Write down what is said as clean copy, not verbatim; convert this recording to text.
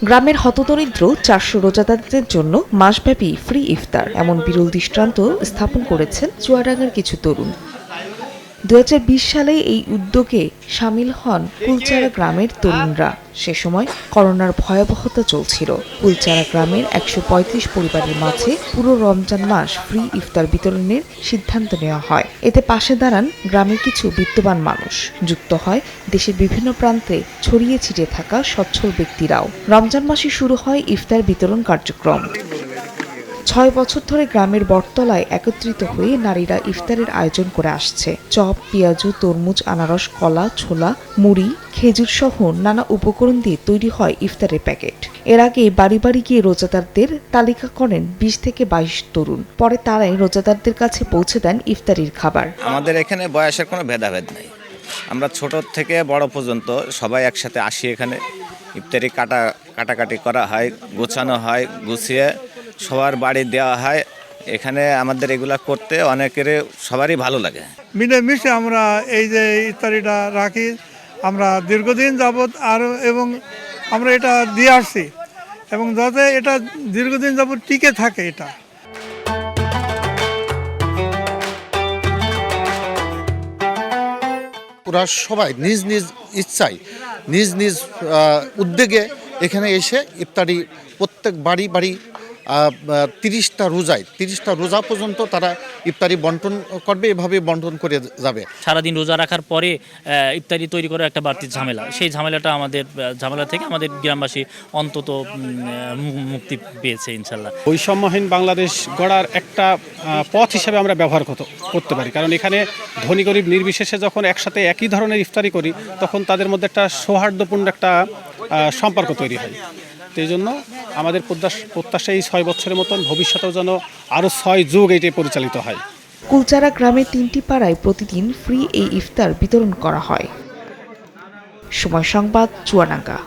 গ্রামের হতদরিদ্র 400 রোজাদারদের জন্য মাসব্যাপী ফ্রি ইফতার এমন বিরল দৃষ্টান্ত স্থাপন করেছেন চুয়াডাঙ্গার কিছু তরুণ। 2020 সালে এই উদ্যোগে সামিল হন কুলচারা গ্রামের তরুণরা। সে সময় করোনার ভয়াবহতা চলছিল। কুলচারা গ্রামের 135 পরিবারের মাঝে পুরো রমজান মাস ফ্রি ইফতার বিতরণের সিদ্ধান্ত নেওয়া হয়। এতে পাশে দাঁড়ান গ্রামের কিছু বিত্তবান মানুষ, যুক্ত হয় দেশের বিভিন্ন প্রান্তে ছড়িয়ে ছিটিয়ে থাকা সচ্ছল ব্যক্তিরাও। রমজান মাসে শুরু হয় ইফতার বিতরণ কার্যক্রম। 6 বছর ধরে গ্রামের বটতলায় একত্রিত হয়ে নারীরা ইফতারের আয়োজন করে আসছে। চপ, পেঁয়াজু, তরমুজ, আনারস, কলা, ছোলা, মুড়ি, খেজুর সহ নানা উপকরণ দিয়ে তৈরি হয় ইফতারের প্যাকেট। এর আগে বাড়ি বাড়ি গিয়ে রোজাদারদের তালিকা করেন 20 থেকে 22 তরুণ। পরে তারাই রোজাদারদের কাছে পৌঁছে দেন ইফতারির খাবার। আমাদের এখানে বয়সের কোনো ভেদাভেদ নেই। আমরা ছোট থেকে বড় পর্যন্ত সবাই একসাথে আসি। এখানে ইফতারি কাটাকাটি করা হয়, গোছানো হয়, গুছিয়ে সবার বাড়ি দেওয়া হয়। এখানে আমাদের এগুলা করতে অনেকের সবারই ভালো লাগে। মিলেমিশে আমরা এই যে ইফতারিটা রাখি, আমরা দীর্ঘদিন যাবৎ এবং আমরা এটা দিয়ে আসছি এবং যাতে এটা দীর্ঘদিন যাবৎ টিকে থাকে। এটা ওরা সবাই নিজ নিজ ইচ্ছায় নিজ নিজ উদ্যোগে এখানে এসে ইফতারি প্রত্যেক বাড়ি বাড়ি 30টা রোজা পর্যন্ত তারা ইফতারি বন্টন করবে, এভাবে বন্টন করে যাবে। সারাদিন রোজা রাখার পরে ইফতারি তৈরি করা একটা বাড়তি ঝামেলা, সেই ঝামেলাটা ঝামেলা থেকে আমাদের গ্রামবাসী অন্তত মুক্তি পেয়েছে ইনশাল্লাহ। বৈষম্যহীন বাংলাদেশ গড়ার একটা পথ হিসেবে আমরা ব্যবহার করতে পারি, কারণ এখানে ধনী গরিব নির্বিশেষে যখন একসাথে একই ধরনের ইফতারি করি তখন তাদের মধ্যে একটা সৌহার্দ্যপূর্ণ একটা সম্পর্ক তৈরি হয়। এই জন্য আমাদের প্রত্যাশা এই 6 বছরের মতন ভবিষ্যতেও যেন আরও 6 যুগ এটি পরিচালিত হয়। কুলচারা গ্রামের 3টি পাড়ায় প্রতিদিন ফ্রি এই ইফতার বিতরণ করা হয়। সময় সংবাদ, চুয়াডাঙ্গা।